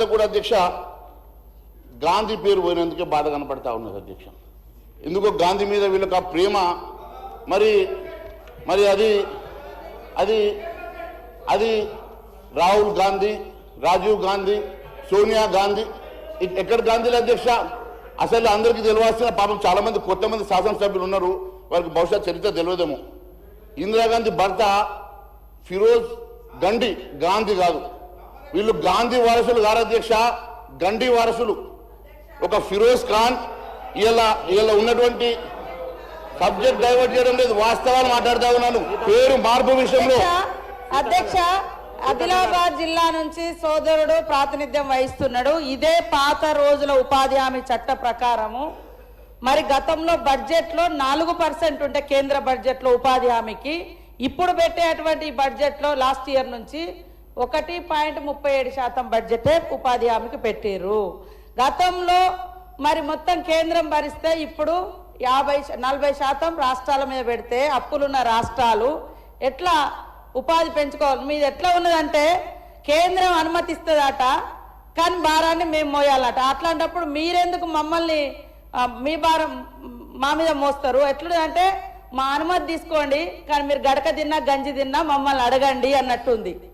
కూడా అధ్యక్ష గాంధీ పేరు పోయినందుకే బాధ కనపడతా ఉన్నది అధ్యక్ష. ఎందుకో గాంధీ మీద వీళ్ళకి ఆ ప్రేమ మరి మరి అది అది అది రాహుల్ గాంధీ, రాజీవ్ గాంధీ, సోనియా గాంధీ, ఎక్కడ గాంధీలు అధ్యక్ష? అసలు అందరికీ తెలియాల్సిన పాపం చాలా మంది కొత్త మంది శాసనసభ్యులు ఉన్నారు, వారికి బహుశా చరిత్ర తెలియదేమో. ఇందిరాగాంధీ భర్త ఫిరోజ్ గండి, గాంధీ కాదు. వీళ్ళు గాంధీ వారసులు కాదు అధ్యక్ష, గండి వారసులు. ఒక ఫిరోజ్ ఖాన్ ఇలా ఉన్నటువంటి సబ్జెక్ట్ డైవర్ట్ చేయడం లేదు, వాస్తవాలు మాట్లాడుతూ ఉన్నాను. పేరు మార్పు విషయంలో అధ్యక్ష ఆదిలాబాద్ జిల్లా నుంచి సోదరుడు ప్రాతినిధ్యం వహిస్తున్నాడు. ఇదే పాత రోజుల ఉపాధి హామీ చట్ట ప్రకారము మరి గతంలో బడ్జెట్ లో 4% ఉంటే కేంద్ర బడ్జెట్ లో ఉపాధి హామీకి, ఇప్పుడు పెట్టేటువంటి బడ్జెట్ లో లాస్ట్ ఇయర్ నుంచి 1.37% బడ్జెటే ఉపాధి హామీకి పెట్టారు. గతంలో మరి మొత్తం కేంద్రం భరిస్తే ఇప్పుడు 40% రాష్ట్రాల మీద పెడితే అప్పులున్న రాష్ట్రాలు ఎట్లా ఉపాధి పెంచుకోవాలి? మీది ఎట్లా ఉన్నదంటే కేంద్రం అనుమతిస్తుందట, కానీ భారాన్ని మేము మోయాలట. అట్లాంటప్పుడు మీరెందుకు మమ్మల్ని మీ భారం మా మీద మోస్తారు? ఎట్లుందంటే మా అనుమతి తీసుకోండి, కానీ మీరు గడక తిన్నా గంజి తిన్నా మమ్మల్ని అడగండి అన్నట్టుంది.